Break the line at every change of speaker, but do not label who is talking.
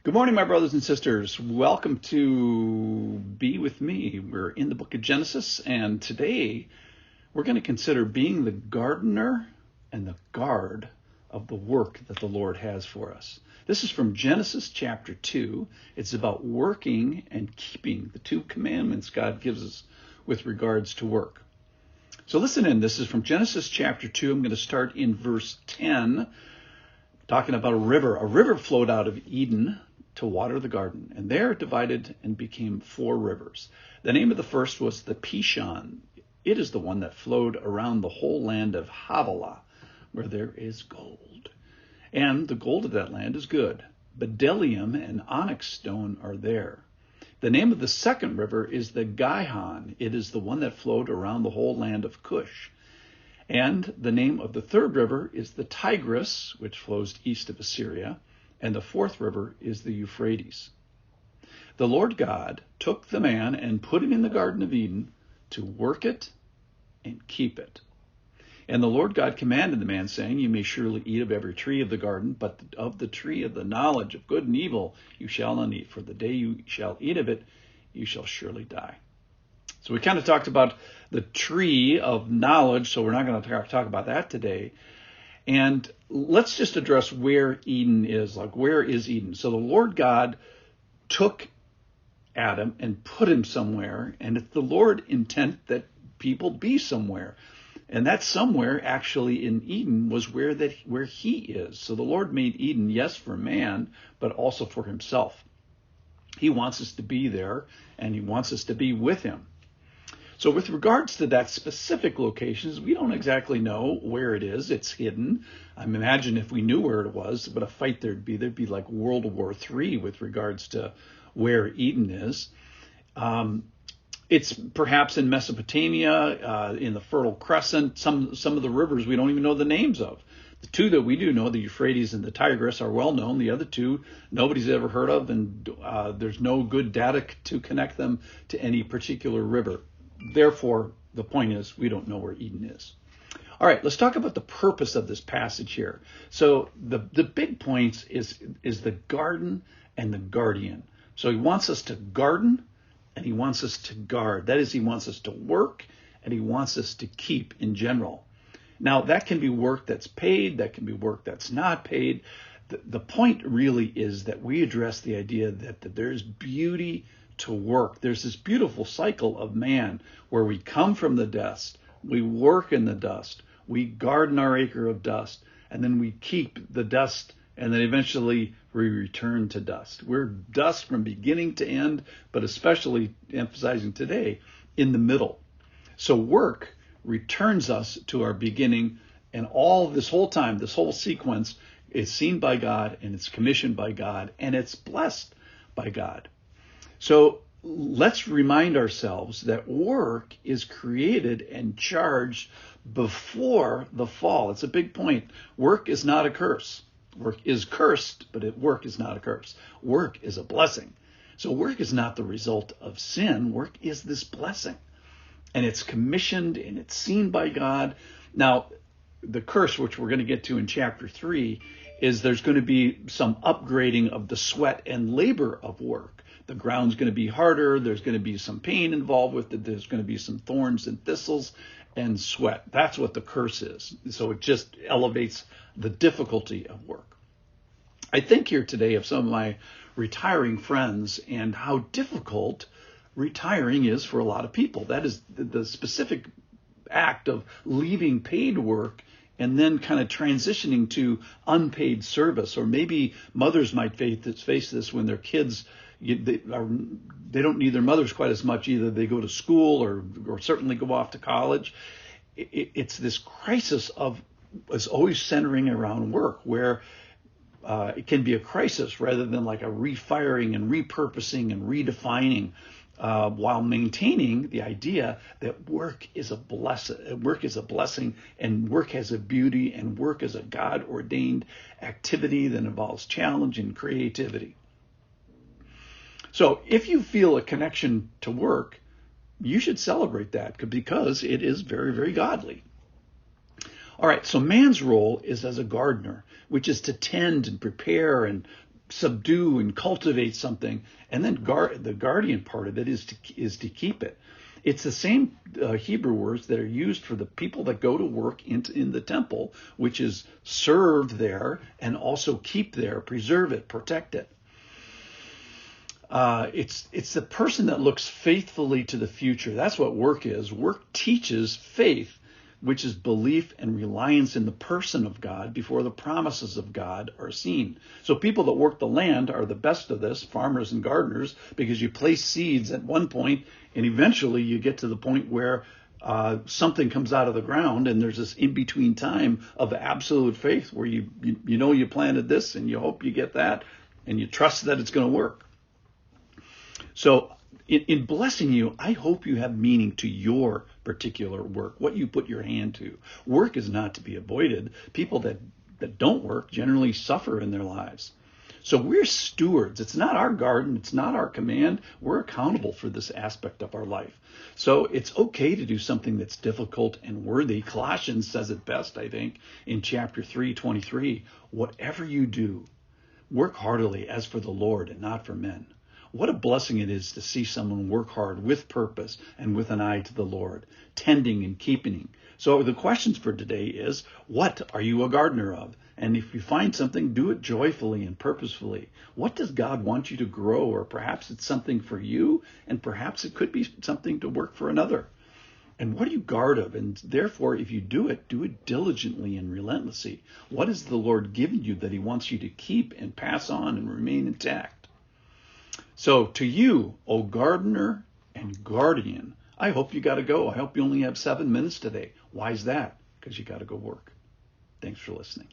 Good morning, my brothers and sisters. Welcome to Be With Me. We're in the book of Genesis, and today we're going to consider being the gardener and the guard of the work that the Lord has for us. This is from Genesis chapter 2. It's about working and keeping the two commandments God gives us with regards to work. So listen in. This is from Genesis chapter 2. I'm going to start in verse 10, talking about a river. A river flowed out of Eden to water the garden, and there it divided and became four rivers. The name of the first was the Pishon. It is the one that flowed around the whole land of Havilah, where there is gold. And the gold of that land is good. Bdellium and onyx stone are there. The name of the second river is the Gihon. It is the one that flowed around the whole land of Cush. And the name of the third river is the Tigris, which flows east of Assyria. And the fourth river is the Euphrates. The Lord God took the man and put him in the Garden of Eden to work it and keep it. And the Lord God commanded the man, saying, You may surely eat of every tree of the garden, but of the tree of the knowledge of good and evil you shall not eat. For the day you shall eat of it, you shall surely die. So we kind of talked about the tree of knowledge, so we're not going to talk about that today. And let's just address where Eden is. Like, where is Eden? So the Lord God took Adam and put him somewhere, and it's the Lord intent that people be somewhere. And that somewhere actually in Eden was where he is. So the Lord made Eden, yes, for man, but also for himself. He wants us to be there, and he wants us to be with him. So with regards to that specific locations, we don't exactly know where it is. It's hidden. I imagine if we knew where it was, what a fight there'd be like World War III with regards to where Eden is. It's perhaps in Mesopotamia, in the Fertile Crescent. Some of the rivers we don't even know the names of. The two that we do know, the Euphrates and the Tigris, are well known. The other two, nobody's ever heard of, and there's no good data to connect them to any particular river. Therefore, the point is, we don't know where Eden is. All right, let's talk about the purpose of this passage here. So the big points is the garden and the guardian. So he wants us to garden and he wants us to guard. That is, he wants us to work and he wants us to keep in general. Now, that can be work that's paid, that can be work that's not paid. The point really is that we address the idea that there's beauty to work. There's this beautiful cycle of man where we come from the dust, we work in the dust, we garden our acre of dust, and then we keep the dust, and then eventually we return to dust. We're dust from beginning to end, but especially emphasizing today in the middle. So work returns us to our beginning, and all this whole time, this whole sequence is seen by God, and it's commissioned by God, and it's blessed by God. So let's remind ourselves that work is created and charged before the fall. It's a big point. Work is not a curse. Work is cursed, but work is not a curse. Work is a blessing. So work is not the result of sin. Work is this blessing. And it's commissioned and it's seen by God. Now, the curse, which we're going to get to in chapter 3, is there's going to be some upgrading of the sweat and labor of work. The ground's going to be harder. There's going to be some pain involved with it. There's going to be some thorns and thistles and sweat. That's what the curse is. So it just elevates the difficulty of work. I think here today of some of my retiring friends and how difficult retiring is for a lot of people. That is the specific act of leaving paid work and then kind of transitioning to unpaid service. Or maybe mothers might face this when their kids, they don't need their mothers quite as much. Either they go to school or certainly go off to college. It's this crisis is always centering around work, where it can be a crisis rather than like a refiring and repurposing and redefining, while maintaining the idea that work is a blessing, and work has a beauty, and work is a God-ordained activity that involves challenge and creativity. So if you feel a connection to work, you should celebrate that because it is very, very godly. All right, so man's role is as a gardener, which is to tend and prepare and subdue and cultivate something, and then the guardian part of it is to keep it. It's the same Hebrew words that are used for the people that go to work in the temple, which is serve there and also keep there, preserve it, protect it. It's the person that looks faithfully to the future. That's what work is. Work teaches faith, which is belief and reliance in the person of God before the promises of God are seen. So people that work the land are the best of this, farmers and gardeners, because you place seeds at one point and eventually you get to the point where something comes out of the ground, and there's this in-between time of absolute faith where you know you planted this and you hope you get that and you trust that it's going to work. So in blessing you, I hope you have meaning to your particular work, what you put your hand to. Work is not to be avoided. People that don't work generally suffer in their lives. So we're stewards. It's not our garden. It's not our command. We're accountable for this aspect of our life. So it's okay to do something that's difficult and worthy. Colossians says it best, I think, in chapter 3:23. Whatever you do, work heartily as for the Lord and not for men. What a blessing it is to see someone work hard with purpose and with an eye to the Lord, tending and keeping. So the questions for today is, what are you a gardener of? And if you find something, do it joyfully and purposefully. What does God want you to grow? Or perhaps it's something for you, and perhaps it could be something to work for another. And what do you guard of? And therefore, if you do it diligently and relentlessly. What has the Lord given you that he wants you to keep and pass on and remain intact? So to you, O gardener and guardian, I hope you got to go. I hope you only have 7 minutes today. Why is that? Because you got to go work. Thanks for listening.